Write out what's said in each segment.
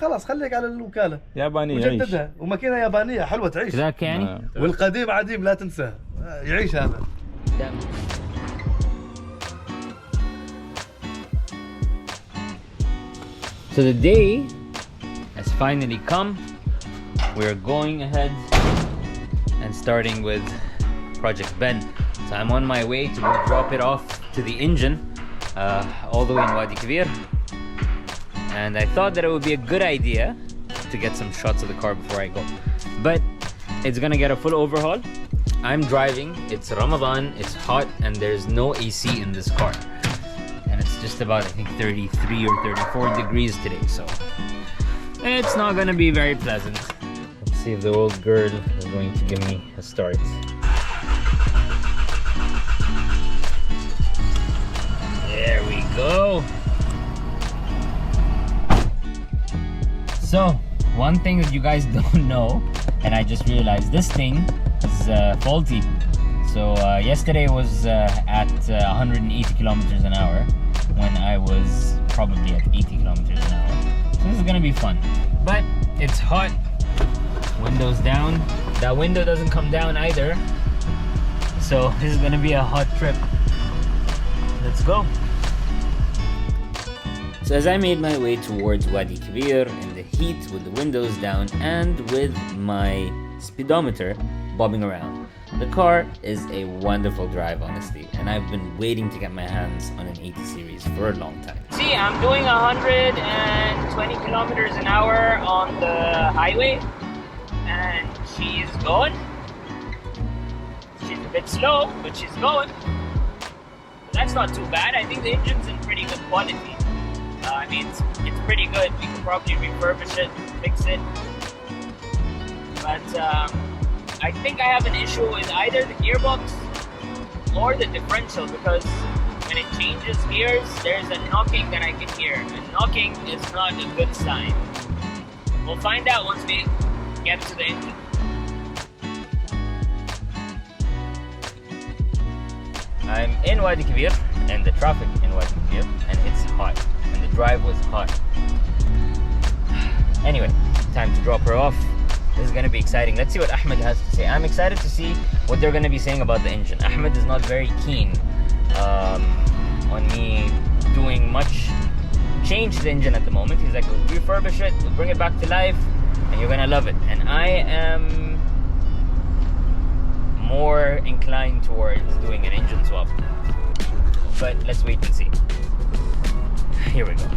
خلاص خليك على الوكالة يابانية وجددها، وماكينة يابانية حلوة تعيش ذاك يعني. والقديم عديم لا تنساه، يعيش هذا. So the day has finally come. We're going ahead and starting with Project Ben. So I'm on my way to go drop it off to the engine all the way in Wadi Kabeer. And I thought that it would be a good idea to get some shots of the car before I go. But it's gonna get a full overhaul. I'm driving, it's Ramadan, it's hot, and there's no AC in this car. And it's just about, I think, 33 or 34 degrees today, so it's not gonna be very pleasant. Let's see if the old girl is going to give me a start. There we go. So, one thing that you guys don't know, and I just realized, this thing is faulty. So yesterday was at 180 kilometers an hour when I was probably at 80 kilometers an hour. So this is gonna be fun. But it's hot, windows down. That window doesn't come down either. So this is gonna be a hot trip. Let's go. So as I made my way towards Wadi Kabeer in the heat with the windows down and with my speedometer bobbing around, the car is a wonderful drive, honestly, and I've been waiting to get my hands on an 80 series for a long time. See, I'm doing 120 kilometers an hour on the highway, and she's going. She's a bit slow, but she's going. But that's not too bad. I think the engine's in pretty good quality. I mean, it's pretty good. We could probably refurbish it, fix it. But I think I have an issue with either the gearbox or the differential, because when it changes gears, there's a knocking that I can hear. And knocking is not a good sign. We'll find out once we get to the engine. I'm in Wadi Kabeer, and the traffic in Wadi Kabeer, and it's hot. And the drive was hot. Anyway, time to drop her off. This is going to be exciting. Let's see what Ahmed has to say. I'm excited to see what they're going to be saying about the engine. Ahmed is not very keen on me doing much change to the engine at the moment. He's like, we'll refurbish it, we'll bring it back to life, and you're going to love it. And I am more inclined towards doing an engine swap. But let's wait and see. Here we go.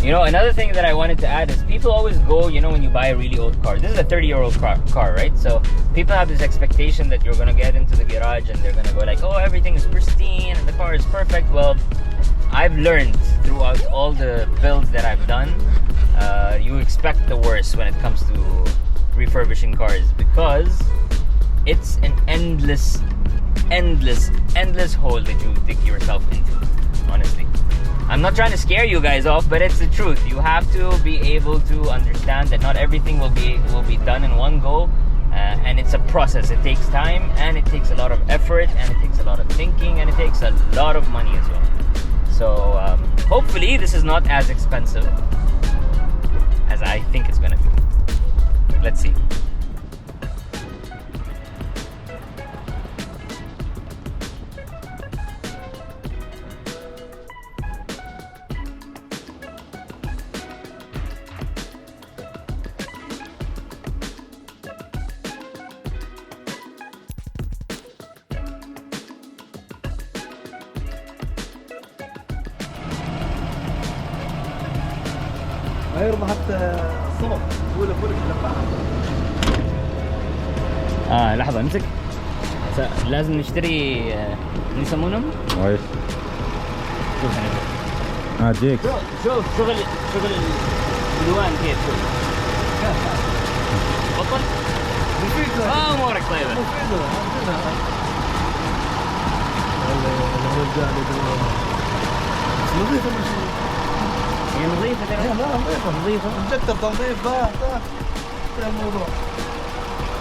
You know, another thing that I wanted to add is people always go, you know, when you buy a really old car. This is a 30-year-old car, right? So people have this expectation that you're going to get into the garage and they're going to go like, oh, everything is pristine and the car is perfect. Well, I've learned throughout all the builds that I've done, you expect the worst when it comes to refurbishing cars, because it's an endless hole that you dig yourself into, honestly. I'm not trying to scare you guys off, but it's the truth. You have to be able to understand that not everything will be done in one go, and it's a process. It takes time, and it takes a lot of effort, and it takes a lot of thinking, and it takes a lot of money as well. So hopefully this is not as expensive as I think it's gonna be. Let's see. ما يرضى حتى الصبح ولا فولك لفعها. لحظة امسك. لازم نشتري يسمونهم؟ ايش؟ شوف هنا. جيك. شوف شغل الالوان كيف شوف. بطل؟ مفيدة. امورك طيبة. مفيدة. نظيفة ماشي. هي نظيفة ترى. لا نظيفة. نجتر تنظيف ده الموضوع.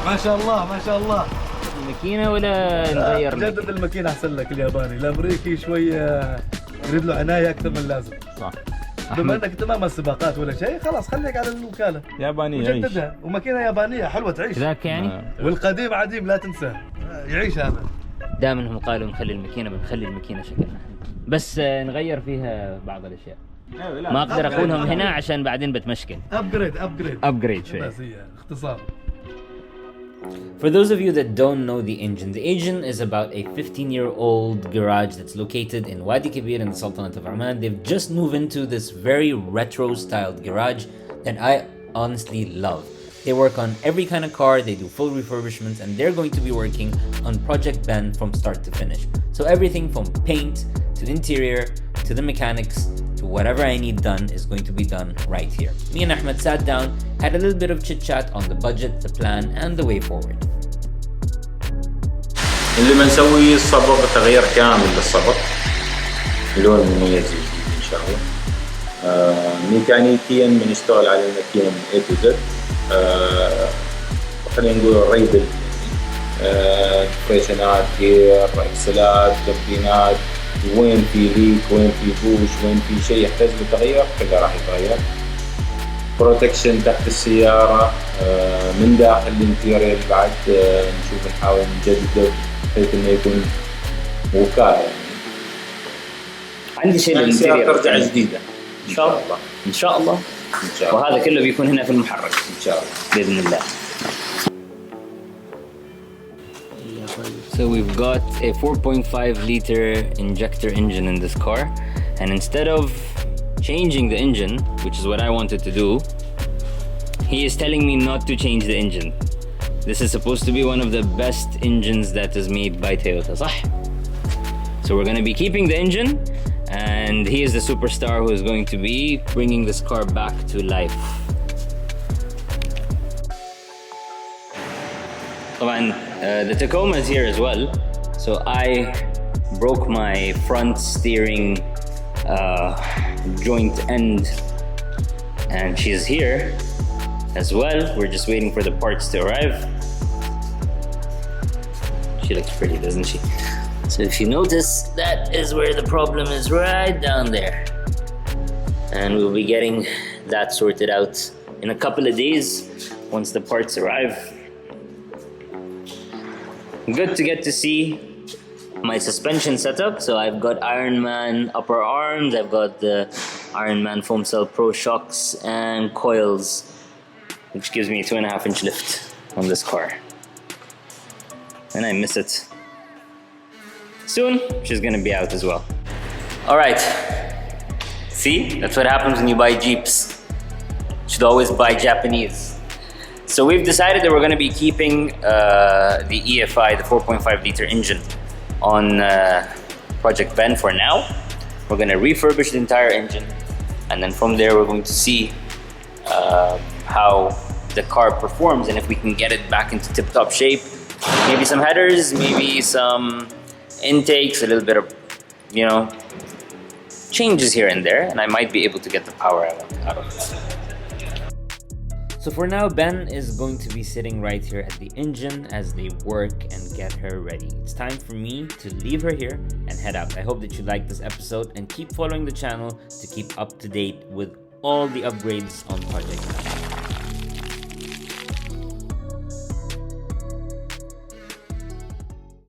ما شاء الله ما شاء الله. الماكينة ولا نغير؟ جدد الماكينة أحسن لك. الياباني الأمريكي شوية يريد له عناية أكثر من اللازم. صح. بما انك انت ما السباقات ولا شيء، خلاص خليك على الوكاله يابانية يعيش. وجددها، وماكينه يابانيه حلوه تعيش. كذاك يعني. والقديم عديم لا تنساه، يعيش هذا. دائما هم قالوا نخلي الماكينه، بنخلي الماكينه شكلنا، بس نغير فيها بعض الاشياء. ما اقدر اقولهم هنا عشان بعدين بتمشكل. ابجريد شوي. بس هي اختصار. For those of you that don't know the engine is about a 15-year-old garage that's located in Wadi Kabeer in the Sultanate of Oman. They've just moved into this very retro-styled garage that I honestly love. They work on every kind of car, they do full refurbishments, and they're going to be working on Project Ben from start to finish. So everything from paint to interior to the mechanics to whatever I need done is going to be done right here. Me and Ahmed sat down, had a little bit of chit chat on the budget, the plan, and the way forward. اللي بنسوي الصبغ، تغيير كامل للصبغ، لون مميز ان شاء الله. ميكانيكيا بنشتغل على الماكينه من A to Z. خلينا نقول ريبل، فريشنات، جير، اكسلات، تبدينات، وين في ليك، وين في بوش، وين في شيء يحتاج لتغيير كله راح يتغير. بروتكشن تحت السيارة، من داخل الانتيرير بعد نشوف نحاول نجدده بحيث انه يكون وكالة. عندي شيء السيارة ترجع جديدة ان شاء الله. ان شاء الله. ان شاء الله. وهذا كله بيكون هنا في المحرك ان شاء الله باذن الله. So we've got a 4.5 liter injector engine in this car, and instead of changing the engine, which is what I wanted to do, he is telling me not to change the engine. This is supposed to be one of the best engines that is made by Toyota, صح? So we're going to be keeping the engine, and he is the superstar who is going to be bringing this car back to life. The Tacoma is here as well, so I broke my front steering joint end, and she's here as well. We're just waiting for the parts to arrive. She looks pretty, doesn't she? So if you notice, that is where the problem is, right down there, and we'll be getting that sorted out in a couple of days once the parts arrive. Good to get to see my suspension setup. So I've got Ironman upper arms, I've got the Ironman foam cell pro shocks and coils, which gives me a 2.5-inch lift on this car, and I miss it. Soon she's gonna be out as well. All right, see, that's what happens when you buy Jeeps. You should always buy Japanese. So we've decided that we're going to be keeping the EFI, the 4.5 liter engine, on Project Ben for now. We're going to refurbish the entire engine, and then from there we're going to see how the car performs and if we can get it back into tip-top shape. Maybe some headers, maybe some intakes, a little bit of, you know, changes here and there, and I might be able to get the power I want out of it. So for now, Ben is going to be sitting right here at the engine as they work and get her ready. It's time for me to leave her here and head out. I hope that you liked this episode and keep following the channel to keep up to date with all the upgrades on Project Ben.